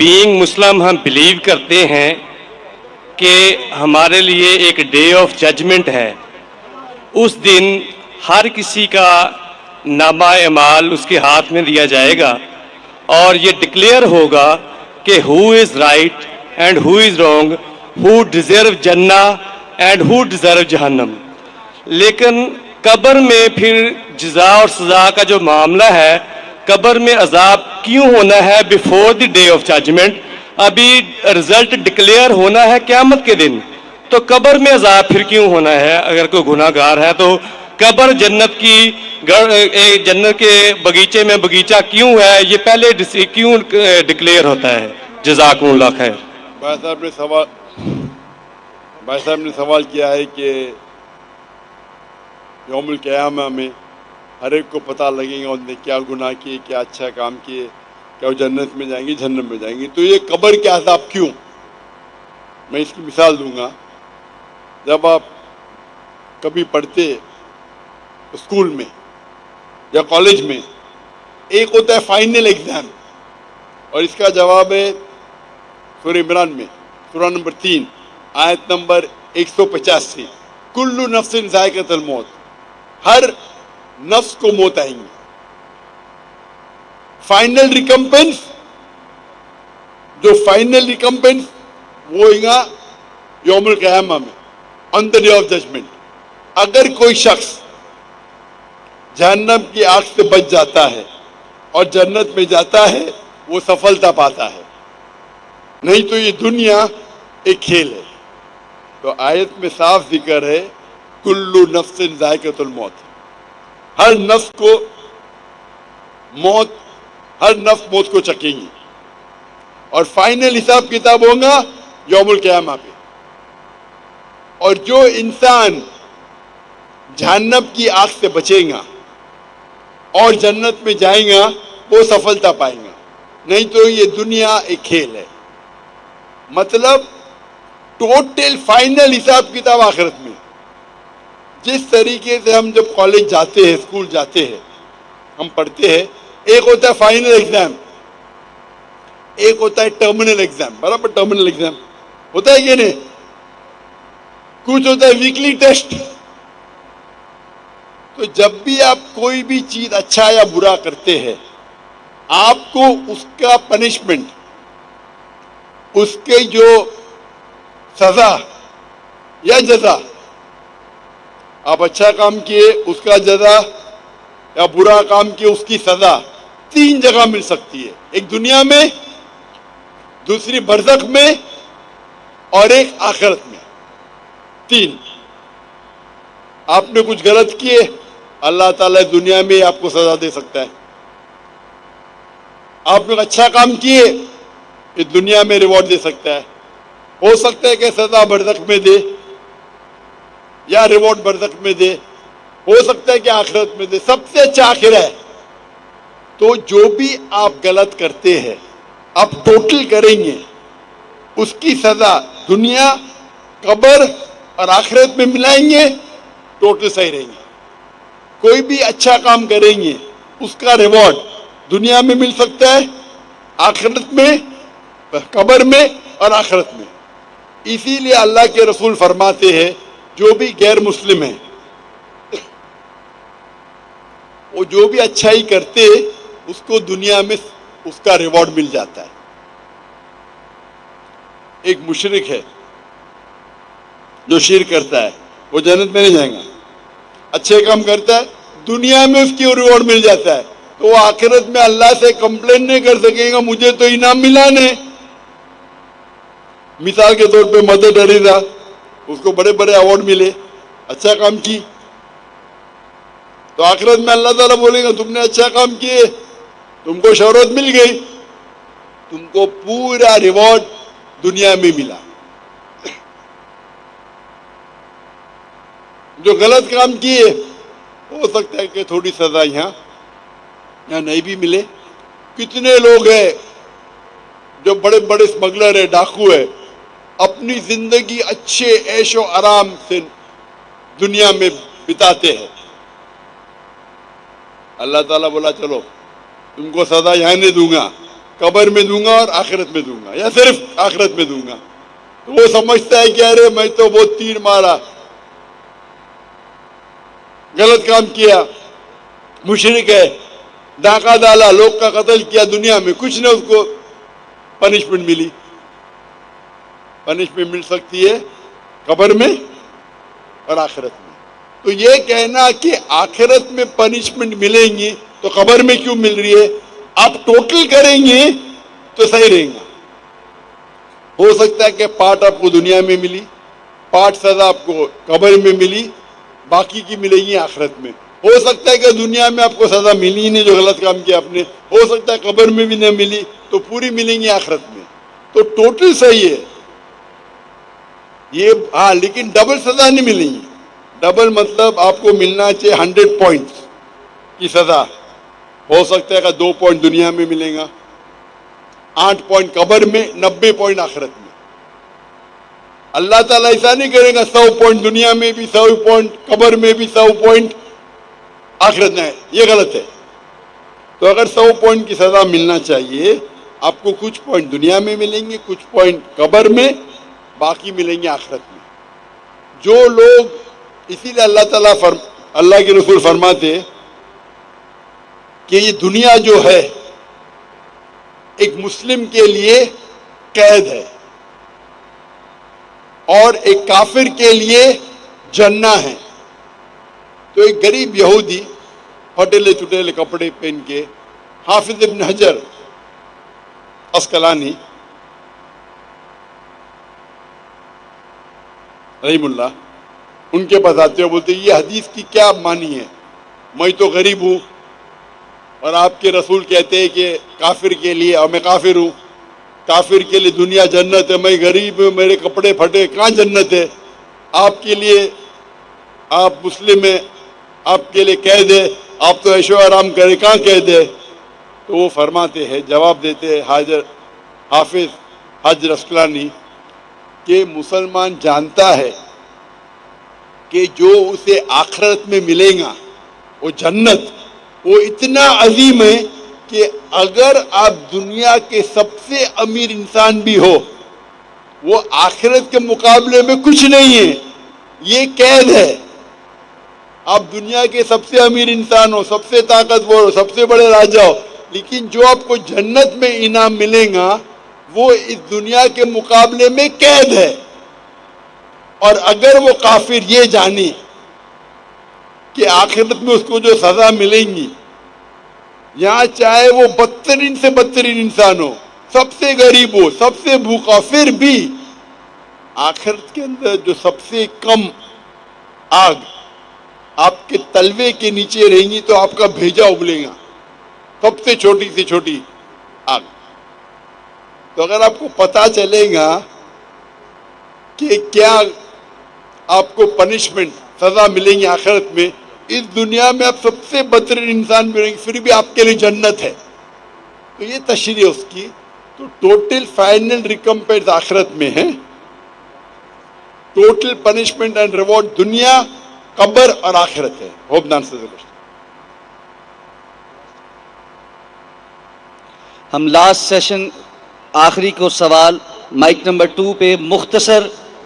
Being مسلم ہم blue کرتے ہیں کہ ہمارے لیے ایک ڈے آف ججمنٹ ہے. اس دن ہر کسی کا نامہ اعمال اس کے ہاتھ میں دیا جائے گا اور یہ ڈکلیئر ہوگا کہ who is right and who is wrong, who deserve جنہ اینڈ ہو ڈیزرو جہنم. لیکن قبر میں پھر جزا اور سزا کا جو معاملہ ہے، قبر میں عذاب کیوں ہونا ہے before the day of judgment? ابھی رزلٹ ڈکلیئر ہونا ہے قیامت کے دن، تو قبر میں عذاب پھر کیوں ہونا ہے؟ اگر کوئی گناہ گار ہے تو قبر جنت کی جنت کے باغیچے میں باغیچہ کیوں ہے، یہ پہلے کیوں ڈکلیئر ہوتا ہے؟ جزاکم اللہ خیر. بھائی صاحب نے سوال کیا ہے کہ یوم القیامہ میں ہر ایک کو پتہ لگے گا انہوں نے کیا گناہ کیے، کیا اچھا کام کیے، کیا وہ جنت میں جائیں گے جہنم میں جائیں گے. تو یہ قبر کے عذاب کیوں؟ میں اس کی مثال دوں گا. جب آپ کبھی پڑھتے اسکول میں یا کالج میں، ایک ہوتا ہے فائنل ایگزام، اور اس کا جواب ہے سورہ عمران میں سورہ نمبر 3 آیت نمبر 150 سے، کل نفس ذائقۃ الموت، ہر نفس کو موت آئیں گی. فائنل ریکمپنس، جو فائنل ریکمپنس وہ ہوئے گا یوم القیامہ میں، آن دا ڈے آف ججمنٹ. اگر کوئی شخص جہنم کی آگ سے بچ جاتا ہے اور جنت میں جاتا ہے، وہ سفلتا پاتا ہے، نہیں تو یہ دنیا ایک کھیل ہے. تو آیت میں صاف ذکر ہے کل نفس ذائقۃ الموت، ہر نفس کو موت، ہر نفس موت کو چکھے گی، اور فائنل حساب کتاب ہوگا یوم القیامہ پہ. اور جو انسان جہنم کی آگ سے بچے گا اور جنت میں جائیں گا وہ سفلتا پائیں گا، نہیں تو یہ دنیا ایک کھیل ہے. مطلب ٹوٹل فائنل حساب کتاب آخرت میں. جس طریقے سے ہم جب کالج جاتے ہیں، اسکول جاتے ہیں، ہم پڑھتے ہیں، ایک ہوتا ہے فائنل ایگزام، ایک ہوتا ہے ٹرمینل ایگزام. برابر ٹرمینل ایگزام ہوتا ہے کہ نہیں؟ کچھ ہوتا ہے ویکلی ٹیسٹ. تو جب بھی آپ کوئی بھی چیز اچھا یا برا کرتے ہیں، آپ کو اس کا پنشمنٹ، اس کے جو سزا یا جزا، آپ اچھا کام کیے اس کا جزا یا برا کام کیے اس کی سزا 3 جگہ مل سکتی ہے. ایک دنیا میں، دوسری برزخ میں، اور ایک آخرت میں. 3. آپ نے کچھ غلط کیے، اللہ تعالیٰ دنیا میں آپ کو سزا دے سکتا ہے. آپ نے اچھا کام کیے، یہ دنیا میں ریوارڈ دے سکتا ہے. ہو سکتا ہے کہ سزا برزخ میں دے یا ریوارڈ برزخ میں دے، ہو سکتا ہے کہ آخرت میں دے. سب سے اچھا آخرت ہے. تو جو بھی آپ غلط کرتے ہیں، آپ ٹوٹل کریں گے، اس کی سزا دنیا، قبر اور آخرت میں ملائیں گے، ٹوٹل صحیح رہیں گے. کوئی بھی اچھا کام کریں گے، اس کا ریوارڈ دنیا میں مل سکتا ہے، آخرت میں، قبر میں اور آخرت میں. اسی لیے اللہ کے رسول فرماتے ہیں جو بھی غیر مسلم ہیں، وہ جو بھی اچھائی کرتے اس کو دنیا میں اس کا ریوارڈ مل جاتا ہے. ایک مشرک ہے جو شرک کرتا ہے، وہ جنت میں نہیں جائے گا. اچھے کام کرتا ہے، دنیا میں اس کی ریوارڈ مل جاتا ہے، تو وہ آخرت میں اللہ سے کمپلین نہیں کر سکے گا مجھے تو انعام ملا نہیں. مثال کے طور پہ مدر ٹریسا، اس کو بڑے بڑے ایوارڈ ملے، اچھا کام کی، تو آخرت میں اللہ تعالیٰ بولے گا تم نے اچھا کام کیے، تم کو شہرت مل گئی، تم کو پورا ریوارڈ دنیا میں ملا. جو غلط کام کیے ہو سکتا ہے کہ تھوڑی سزا یہاں نہیں بھی ملے. کتنے لوگ ہیں جو بڑے بڑے اسمگلر ہیں، ڈاکو ہے، اپنی زندگی اچھے عیش و آرام سے دنیا میں بتاتے ہیں. اللہ تعالیٰ بولا چلو تم کو سزا یہاں نہیں دوں گا، قبر میں دوں گا اور آخرت میں دوں گا، یا صرف آخرت میں دوں گا، تو وہ سمجھتا ہے کہ ارے میں تو بہت تیر مارا، غلط کام کیا، مشرک ہے، ڈاکہ ڈالا، لوگ کا قتل کیا، دنیا میں کچھ نہ اس کو پنشمنٹ ملی۔ پنشمنٹ مل سکتی ہے قبر میں اور آخرت میں۔ تو یہ کہنا کہ آخرت میں پنشمنٹ ملیں گی تو قبر میں کیوں مل رہی ہے، آپ ٹوٹل کریں گے تو صحیح رہیں گا۔ ہو سکتا ہے کہ پارٹ آپ کو دنیا میں ملی، پارٹ سزا آپ کو قبر میں ملی، باقی کی ملے گی آخرت میں۔ ہو سکتا ہے کہ دنیا میں آپ کو سزا ملی ہی نہیں جو غلط کام کیا آپ نے، ہو سکتا ہے قبر میں بھی نہ ملی تو پوری ملیں گی آخرت میں، تو ٹوٹل صحیح ہے یہ۔ ہاں لیکن ڈبل سزا نہیں ملیں گی، ڈبل مطلب آپ کو ملنا چاہیے 100 پوائنٹس کی سزا، ہو سکتا ہے کہ 2 پوائنٹ دنیا میں ملے گا، 8 پوائنٹ قبر میں، 90 پوائنٹ آخرت میں۔ اللہ تعالیٰ ایسا نہیں کرے گا 100 پوائنٹ دنیا میں بھی، 100 پوائنٹ قبر میں بھی، 100 پوائنٹ آخرت میں، یہ غلط ہے۔ تو اگر 100 پوائنٹ کی سزا ملنا چاہیے، آپ کو کچھ پوائنٹ دنیا میں ملیں گے، کچھ پوائنٹ قبر میں، باقی ملیں گے آخرت میں۔ جو لوگ، اسی لیے اللہ کے رسول فرماتے کہ یہ دنیا جو ہے ایک مسلم کے لیے قید ہے اور ایک کافر کے لیے جنہ ہے۔ تو ایک غریب یہودی پھٹیلے چٹیلے کپڑے پہن کے، حافظ ابن حجر عسقلانی رحم اللہ، ان کے پاس آتے ہیں، بولتے یہ حدیث کی کیا معنی ہے، میں تو غریب ہوں اور آپ کے رسول کہتے ہیں کہ کافر کے لیے، اور میں کافر ہوں، کافر کے لیے دنیا جنت ہے، میں غریب ہوں، میرے کپڑے پھٹے، کہاں جنت ہے؟ آپ کے لیے، آپ مسلم ہیں، آپ کے لیے قید ہے، آپ تو عیش و آرام کریں، کہاں قید ہے؟ تو وہ فرماتے ہیں، جواب دیتے ہیں حافظ حجر عسقلانی کہ مسلمان جانتا ہے کہ جو اسے آخرت میں ملے گا وہ جنت، وہ اتنا عظیم ہے کہ اگر آپ دنیا کے سب سے امیر انسان بھی ہو، وہ آخرت کے مقابلے میں کچھ نہیں ہے، یہ قید ہے۔ آپ دنیا کے سب سے امیر انسان ہو، سب سے طاقتور ہو، سب سے بڑے راجا ہو، لیکن جو آپ کو جنت میں انعام ملے گا وہ اس دنیا کے مقابلے میں قید ہے۔ اور اگر وہ کافر یہ جانے کہ آخرت میں اس کو جو سزا ملیں گی، یہاں چاہے وہ بدترین سے بدترین انسان ہو، سب سے غریب ہو، سب سے بھوکا، پھر بھی آخرت کے اندر جو سب سے کم آگ آپ کے تلوے کے نیچے رہیں گی تو آپ کا بھیجا ابلے گا، سب سے چھوٹی سے چھوٹی آگ۔ تو اگر آپ کو پتا چلے گا کہ کیا آپ کو پنشمنٹ، سزا ملیں گی آخرت میں، اس دنیا میں آپ سب سے بدترین انسان بھی رہیں گے، پھر بھی آپ کے لیے جنت ہے، تو یہ تشریح اس کی۔ تو ٹوٹل فائنل ریکمپنس آخرت میں ہے، ٹوٹل پنشمنٹ اینڈ ریوارڈ دنیا، قبر اور آخرت ہے۔ ہوپ دان سے ہم لاسٹ سیشن آخری کو سوال مائک نمبر 2 پہ مختصر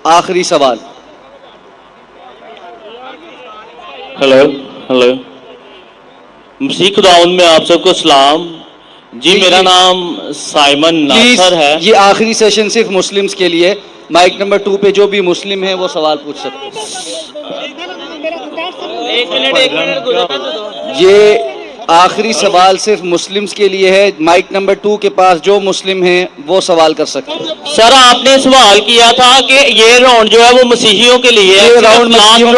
آخری سوال۔ ہلو مسیح خداوند میں آپ سب کو سلام جی، میرا نام سائمن پلیز ناصر ہے۔ یہ آخری سیشن صرف مسلمز کے لیے، مائک نمبر 2 پہ جو بھی مسلم ہے وہ سوال پوچھ سکتے ہیں۔ یہ آخری سوال صرف مسلمز کے لیے ہے، مائک نمبر 2 کے پاس جو مسلم ہیں وہ سوال کر سکتے ہیں۔ سر آپ نے سوال کیا تھا کہ یہ راؤنڈ جو ہے وہ مسیحیوں کے لیے ہے، یہ راؤنڈ مسیحیوں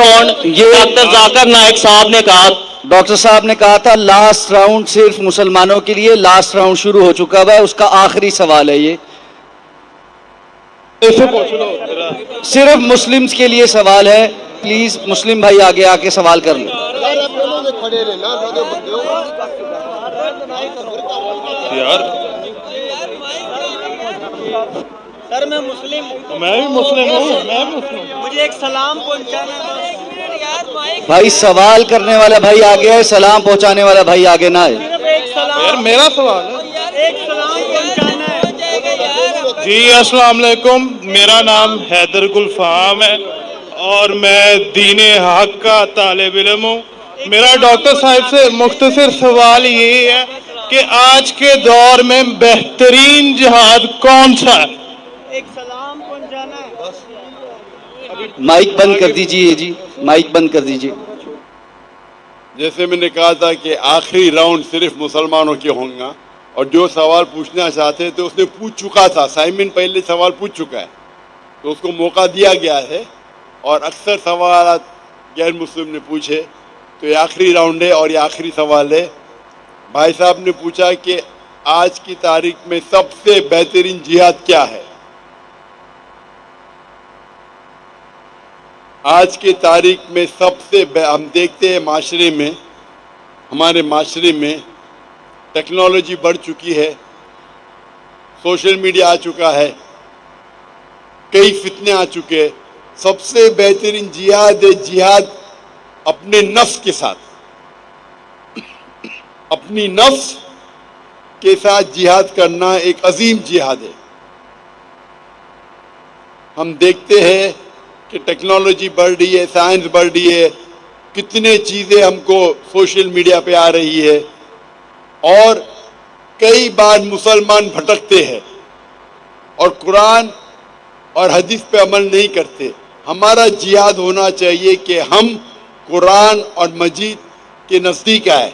یہ ڈاکٹر ذاکر نائک صاحب نے کہا، ڈاکٹر صاحب نے کہا تھا لاسٹ راؤنڈ صرف مسلمانوں کے لیے، لاسٹ راؤنڈ شروع ہو چکا ہوا ہے، اس کا آخری سوال ہے یہ، صرف مسلمز کے لیے سوال ہے۔ پلیز مسلم بھائی آگے آ کے سوال کر لیں۔ سر میں مسلم ہوں، میں بھی مسلم ہوں، مجھے ایک سلام پہنچانا ہے۔ بھائی سوال کرنے والا بھائی آگے ہے، سلام پہنچانے والا بھائی آگے نہ ہے۔ صرف ایک سلام، میرا سوال ہے۔ ایک سلام جی السلام علیکم، میرا نام حیدر گلفام ہے اور میں دین حق کا طالب علم ہوں۔ میرا ڈاکٹر صاحب سے مختصر سوال یہی ہے کہ آج کے دور میں بہترین جہاد کون سا ہے؟ ایک سلام پہنچانا ہے۔ مائک بند کر دیجیے جی، مائک بند کر دیجیے۔ جیسے میں نے کہا تھا کہ آخری راؤنڈ صرف مسلمانوں کے ہوں گا، اور جو سوال پوچھنا چاہتے تھے اس نے پوچھ چکا تھا، سائمن پہلے سوال پوچھ چکا ہے تو اس کو موقع دیا گیا ہے، اور اکثر سوالات غیر مسلم نے پوچھے، تو یہ آخری راؤنڈ ہے اور یہ آخری سوال ہے۔ بھائی صاحب نے پوچھا کہ آج کی تاریخ میں سب سے بہترین جہاد کیا ہے؟ آج کی تاریخ میں ہم دیکھتے ہیں معاشرے میں، ہمارے معاشرے میں ٹیکنالوجی بڑھ چکی ہے، سوشل میڈیا آ چکا ہے، کئی فتنے آ چکے ہیں۔ سب سے بہترین جہاد ہے جہاد اپنے نفس کے ساتھ، اپنی نفس کے ساتھ جہاد کرنا ایک عظیم جہاد ہے۔ ہم دیکھتے ہیں کہ ٹیکنالوجی بڑھ رہی ہے، سائنس بڑھ رہی ہے، کتنے چیزیں ہم کو سوشل میڈیا پہ آ رہی ہے، اور کئی بار مسلمان بھٹکتے ہیں اور قرآن اور حدیث پہ عمل نہیں کرتے۔ ہمارا جہاد ہونا چاہیے کہ ہم قرآن اور مجید کے نزدیک آئے،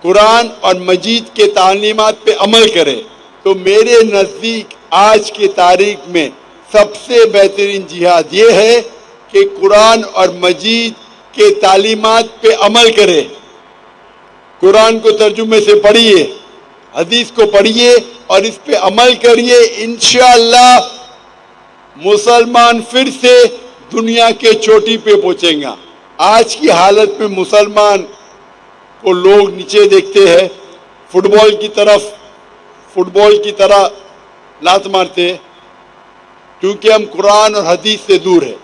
قرآن اور مجید کے تعلیمات پہ عمل کرے۔ تو میرے نزدیک آج کی تاریخ میں سب سے بہترین جہاد یہ ہے کہ قرآن اور مجید کے تعلیمات پہ عمل کرے، قرآن کو ترجمے سے پڑھیے، حدیث کو پڑھیے اور اس پہ عمل کریے۔ انشاءاللہ مسلمان پھر سے دنیا کے چوٹی پہ پہنچیں گا۔ آج کی حالت میں مسلمان کو لوگ نیچے دیکھتے ہیں، فٹ بال کی طرح لات مارتے ہیں، کیونکہ ہم قرآن اور حدیث سے دور ہیں۔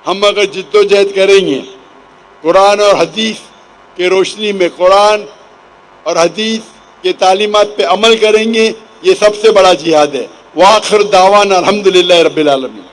ہم اگر جد و جہد کریں گے، قرآن اور حدیث کے روشنی میں قرآن اور حدیث کے تعلیمات پہ عمل کریں گے، یہ سب سے بڑا جہاد ہے۔ وآخر دعوانا الحمدللہ رب العالمین۔